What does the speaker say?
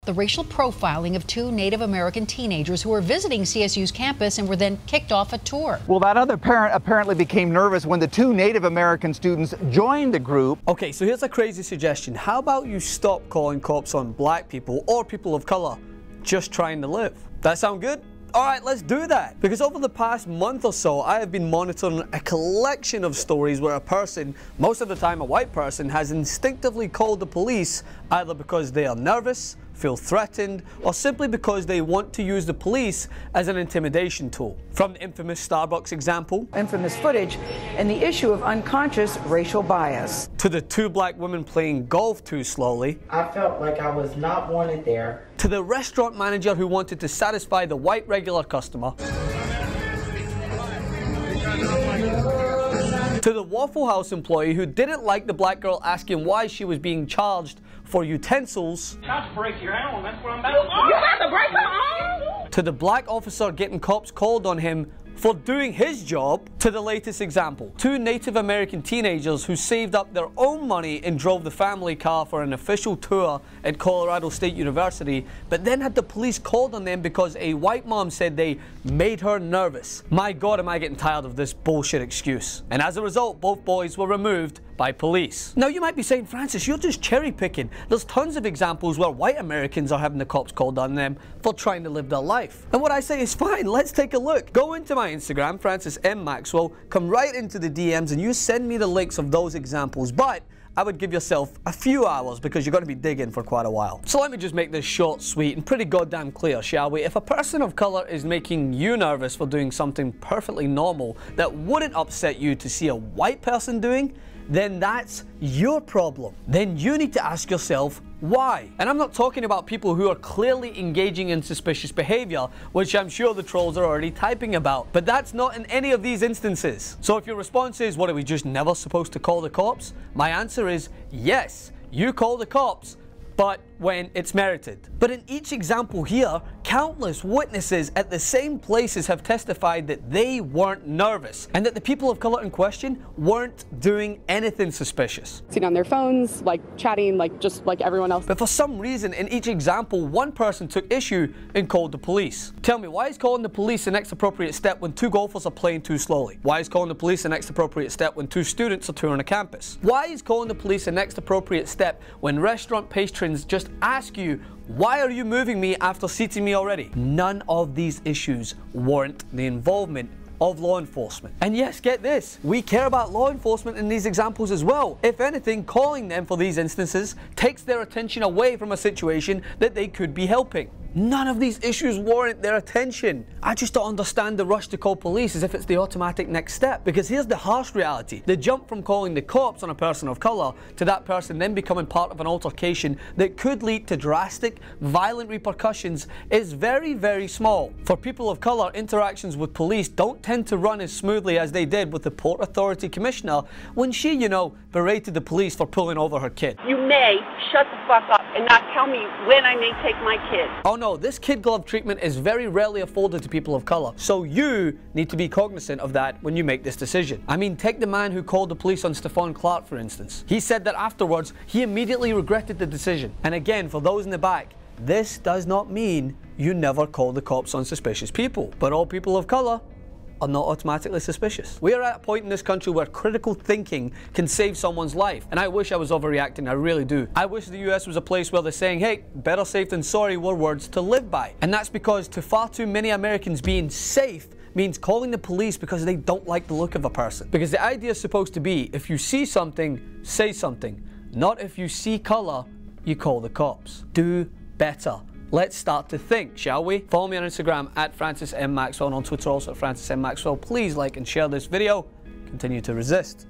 The racial profiling of two Native American teenagers who were visiting CSU's campus and were then kicked off a tour. Well, that other parent apparently became nervous when the two Native American students joined the group. Okay, so here's a crazy suggestion. How about you stop calling cops on black people or people of color just trying to live? That sound good? Alright, let's do that. Because over the past month or so, I have been monitoring a collection of stories where a person, most of the time a white person, has instinctively called the police either because they are nervous, feel threatened, or simply because they want to use the police as an intimidation tool. From the infamous Starbucks example, infamous footage, and the issue of unconscious racial bias, to the two black women playing golf too slowly, I felt like I was not wanted there, to the restaurant manager who wanted to satisfy the white regular customer, to the Waffle House employee who didn't like the black girl asking why she was being charged for utensils, Not to break your arm, that's what I'm about to do. You have to break her arm? to the black officer getting cops called on him for doing his job, to the latest example, two Native American teenagers who saved up their own money and drove the family car for an official tour at Colorado State University, but then had the police called on them because a white mom said they made her nervous. My God, am I getting tired of this bullshit excuse. And as a result, both boys were removed by police. Now you might be saying, Francis, you're just cherry picking. There's tons of examples where white Americans are having the cops called on them for trying to live their life. And what I say is fine, let's take a look. Go into my Instagram, Francis M. Maxwell, come right into the DMs and you send me the links of those examples, but I would give yourself a few hours because you're going to be digging for quite a while. So let me just make this short, sweet, and pretty goddamn clear, shall we? If a person of color is making you nervous for doing something perfectly normal that wouldn't upset you to see a white person doing, then that's your problem. Then you need to ask yourself why. And I'm not talking about people who are clearly engaging in suspicious behavior, which I'm sure the trolls are already typing about, but that's not in any of these instances. So if your response is, what, are we just never supposed to call the cops? My answer is yes, you call the cops, but when it's merited. But in each example here, countless witnesses at the same places have testified that they weren't nervous and that the people of color in question weren't doing anything suspicious. Sitting on their phones, like chatting, just like everyone else. But for some reason, in each example, one person took issue and called the police. Tell me, why is calling the police the next appropriate step when two golfers are playing too slowly? Why is calling the police the next appropriate step when two students are touring a campus? Why is calling the police the next appropriate step when restaurant patrons just ask you, why are you moving me after seating me already? None of these issues warrant the involvement of law enforcement. And yes, get this, we care about law enforcement in these examples as well. If anything, calling them for these instances takes their attention away from a situation that they could be helping. None of these issues warrant their attention. I just don't understand the rush to call police as if it's the automatic next step. Because here's the harsh reality. The jump from calling the cops on a person of color to that person then becoming part of an altercation that could lead to drastic, violent repercussions is very, very small. For people of color, interactions with police don't tend to run as smoothly as they did with the Port Authority Commissioner when she, berated the police for pulling over her kid. You may shut the fuck up and not tell me when I may take my kid. Oh no, this kid glove treatment is very rarely afforded to people of color, so you need to be cognizant of that when you make this decision. I mean, take the man who called the police on Stephon Clark, for instance. He said that afterwards, he immediately regretted the decision. And again, for those in the back, this does not mean you never call the cops on suspicious people, but all people of color are not automatically suspicious. We are at a point in this country where critical thinking can save someone's life, and I wish I was overreacting, I really do. I wish the US was a place where they're saying, hey, better safe than sorry were words to live by. And that's because to far too many Americans, being safe means calling the police because they don't like the look of a person. Because the idea is supposed to be, if you see something, say something. Not if you see color, you call the cops. Do better. Let's start to think, shall we? Follow me on Instagram at Francis M. Maxwell and on Twitter also at Francis M. Maxwell. Please like and share this video. Continue to resist.